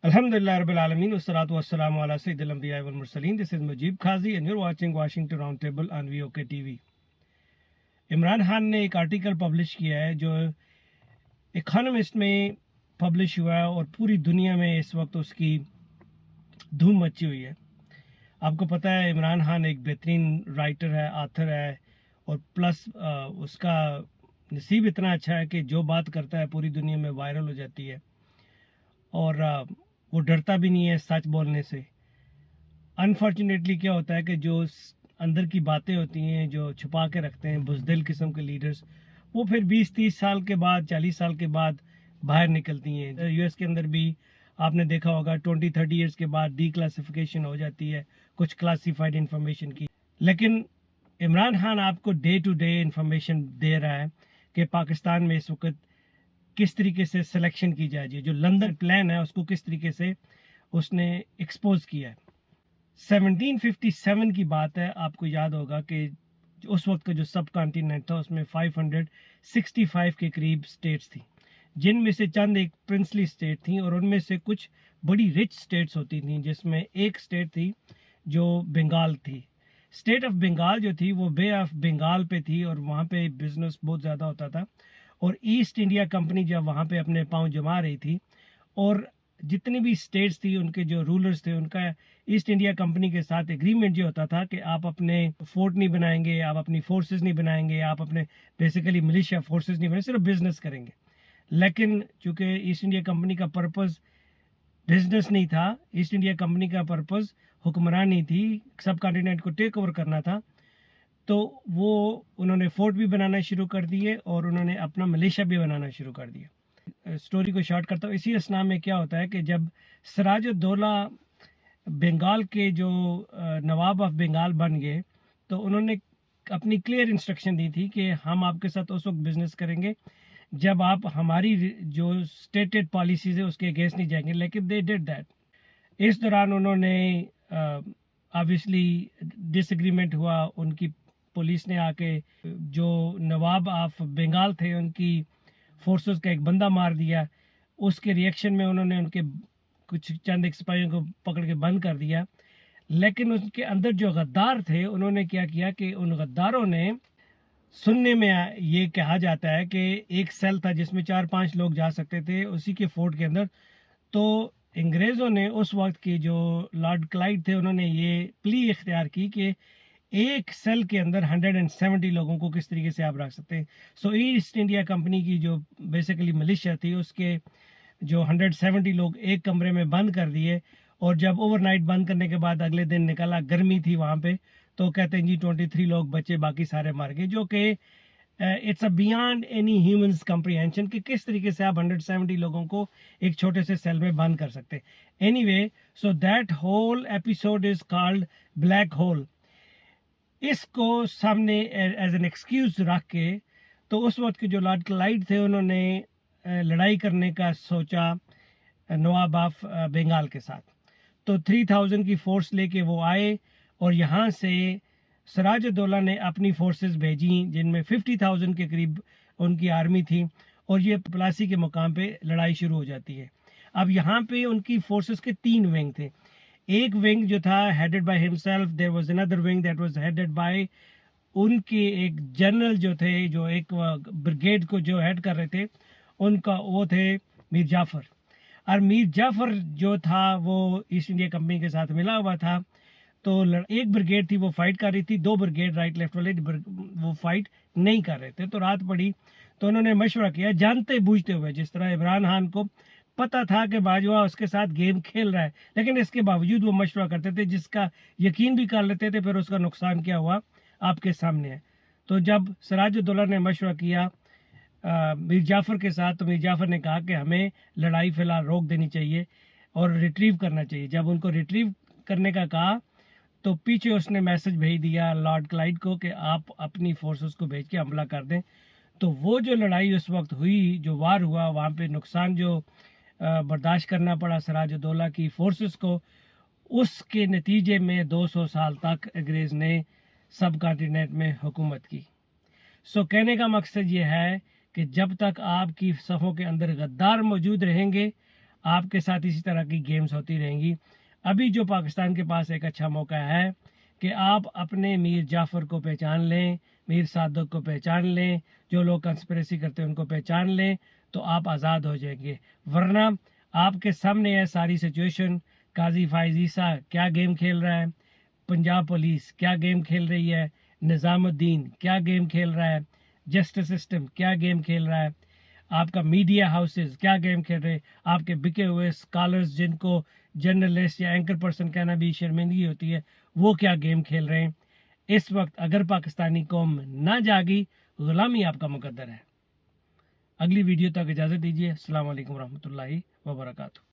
Alhamdulillah Rabbil Alameen wassalatu wassalamu ala Sayyidil Anbiya wal Mursaleen. This is Mujib Qazi and you're watching Washington Roundtable on VOK TV. Imran Khan ने एक article publish किया है जो economist में publish हुआ है और पूरी दुनिया में इस वक्त उसकी धूम मची हुई है। आपको पता है इमरान खान एक बेहतरीन राइटर है, आथर है और प्लस उसका नसीब इतना अच्छा है कि जो बात करता है पूरी दुनिया में वायरल हो जाती है और वो डरता भी नहीं है सच बोलने से। अनफॉर्चुनेटली क्या होता है कि जो अंदर की बातें होती हैं जो छुपा के रखते हैं बुज़दिल किस्म के लीडर्स, वो फिर 20-30 साल के बाद 40 साल के बाद बाहर निकलती हैं। यूएस के अंदर भी आपने देखा होगा 20-30 ईयर्स के बाद डी क्लासिफिकेशन हो जाती है कुछ क्लासिफाइड इंफॉर्मेशन की। लेकिन इमरान खान आपको डे टू डे इंफॉर्मेशन दे रहा है कि पाकिस्तान में इस वक्त किस तरीके से सिलेक्शन की जाए, जो लंदन प्लान है उसको किस तरीके से उसने एक्सपोज किया है। 1757 की बात है, आपको याद होगा कि उस वक्त का जो सब कॉन्टिनेंट था उसमें 565 के करीब स्टेट्स थी, जिनमें से चंद एक प्रिंसली स्टेट थी और उनमें से कुछ बड़ी रिच स्टेट्स होती थी, जिसमें एक स्टेट थी जो बंगाल थी। स्टेट ऑफ बंगाल जो थी वो बे ऑफ बंगाल पे थी और वहाँ पे बिजनेस बहुत ज़्यादा होता था और ईस्ट इंडिया कंपनी जब वहाँ पे अपने पांव जमा रही थी और जितनी भी स्टेट्स थी उनके जो रूलर्स थे उनका ईस्ट इंडिया कंपनी के साथ एग्रीमेंट ये होता था कि आप अपने फोर्ट नहीं बनाएंगे, आप अपनी फोर्सेस नहीं बनाएंगे, आप अपने बेसिकली मिलिशिया फोर्सेस नहीं बनाएंगे, सिर्फ बिजनेस करेंगे। लेकिन चूंकि ईस्ट इंडिया कंपनी का पर्पज़ बिजनेस नहीं था, ईस्ट इंडिया कंपनी का पर्पज़ हुक्मरानी थी, सब कॉन्टिनेंट को टेक ओवर करना था, तो वो उन्होंने फोर्ट भी बनाना शुरू कर दिए और उन्होंने अपना मलेशिया भी बनाना शुरू कर दिया। स्टोरी को शॉर्ट करता हूँ। इसी असना में क्या होता है कि जब सिराजुद्दौला बंगाल के जो नवाब ऑफ बंगाल बन गए तो उन्होंने अपनी क्लियर इंस्ट्रक्शन दी थी कि हम आपके साथ उस वक्त बिजनेस करेंगे जब आप हमारी जो स्टेटेड पॉलिसीज है उसके अगेंस्ट नहीं जाएंगे, लेकिन दे डिड दैट। इस दौरान उन्होंने ऑब्वियसली डिसएग्रीमेंट हुआ, उनकी पुलिस ने आके जो नवाब ऑफ बंगाल थे उनकी फोर्सेस का एक बंदा मार दिया। उसके रिएक्शन में उन्होंने उनके कुछ चंद एक सिपाहियों को पकड़ के बंद कर दिया। लेकिन उसके अंदर जो गद्दार थे उन्होंने क्या किया कि उन गद्दारों ने, सुनने में ये कहा जाता है कि एक सेल था जिसमें 4-5 लोग जा सकते थे उसी के फोर्ट के अंदर, तो अंग्रेज़ों ने उस वक्त के जो लॉर्ड क्लाइड थे उन्होंने ये प्ली इख्तियार की कि एक सेल के अंदर 170 लोगों को किस तरीके से आप रख सकते हैं। सो ईस्ट इंडिया कंपनी की जो बेसिकली मिलिशिया थी उसके जो 170 लोग एक कमरे में बंद कर दिए और जब ओवरनाइट बंद करने के बाद अगले दिन निकला, गर्मी थी वहाँ पे, तो कहते हैं जी 23 लोग बचे, बाकी सारे मर गए, जो कि it's a beyond any humans comprehension कि किस तरीके से आप 170 लोगों को एक छोटे से सेल में बंद कर सकते हैं। Anyway, so that whole episode is called black hole. इसको सामने एज एन एक्सक्यूज रख के तो उस वक्त के जो लॉर्ड क्लाइड थे उन्होंने लड़ाई करने का सोचा नवाब ऑफ बंगाल के साथ। तो 3000 की फोर्स लेके वो आए और यहाँ से सिराजुद्दौला ने अपनी फोर्सेस भेजी जिनमें 50,000 के करीब उनकी आर्मी थी और ये प्लासी के मुकाम पे लड़ाई शुरू हो जाती है। अब यहाँ पे उनकी फोर्सेस के 3 विंग थे। एक विंग जो था headed by himself, there was another wing that was headed by उनके एक जनरल जो थे, जो एक ब्रिगेड को जो हेड कर रहे थे, उनका वो थे मीर जाफर। और मीर जाफर जो था वो ईस्ट इंडिया कंपनी के साथ मिला हुआ था, तो एक ब्रिगेड थी वो फाइट कर रही थी, 2 ब्रिगेड राइट लेफ्ट वाले वो फाइट नहीं कर रहे थे। तो रात पड़ी तो उन्होंने मशवरा किया जानते बूझते हुए, जिस तरह इमरान खान को पता था कि बाजवा उसके साथ गेम खेल रहा है, लेकिन इसके बावजूद वो मशवरा करते थे जिसका यकीन भी कर लेते थे, फिर उसका नुकसान क्या हुआ आपके सामने है। तो जब सिराजुद्दौला ने मशवरा किया मीर जाफर के साथ, तो मीर जाफर ने कहा कि हमें लड़ाई फिलहाल रोक देनी चाहिए और रिट्रीव करना चाहिए। जब उनको रिट्रीव करने का कहा तो पीछे उसने मैसेज भेज दिया लॉर्ड क्लाइड को कि आप अपनी फोर्सेस को भेज के हमला कर दें। तो वो जो लड़ाई उस वक्त हुई, जो वार हुआ, वहाँ पे नुकसान जो बर्दाश्त करना पड़ा सिराजुद्दौला की फोर्सेस को, उसके नतीजे में 200 साल तक अंग्रेज़ ने सब कॉन्टिनेंट में हुकूमत की। सो कहने का मकसद ये है कि जब तक आपकी सफ़ों के अंदर गद्दार मौजूद रहेंगे आपके साथ इसी तरह की गेम्स होती रहेंगी। अभी जो पाकिस्तान के पास एक अच्छा मौका है कि आप अपने मीर जाफ़र को पहचान लें, मीर सादक को पहचान लें, जो लोग कंस्पिरेसी करते हैं उनको पहचान लें, तो आप आज़ाद हो जाएंगे। वरना आपके सामने है सारी सिचुएशन। काजी फाइज ईसा क्या गेम खेल रहा है, पंजाब पुलिस क्या गेम खेल रही है, निज़ामुद्दीन क्या गेम खेल रहा है, जस्टिस सिस्टम क्या गेम खेल रहा है, आपका मीडिया हाउसेस क्या गेम खेल रहे हैं, आपके बिके हुए स्कॉलर्स जिनको जर्नलिस्ट या एंकर पर्सन कहना भी शर्मिंदगी होती है, वो क्या गेम खेल रहे हैं। इस वक्त अगर पाकिस्तानी कौम ना जागी, गुलामी आपका मुकद्दर है। अगली वीडियो तक इजाज़त दीजिए। अस्सलाम वालेकुम रहमतुल्लाहि व बरकातुहू।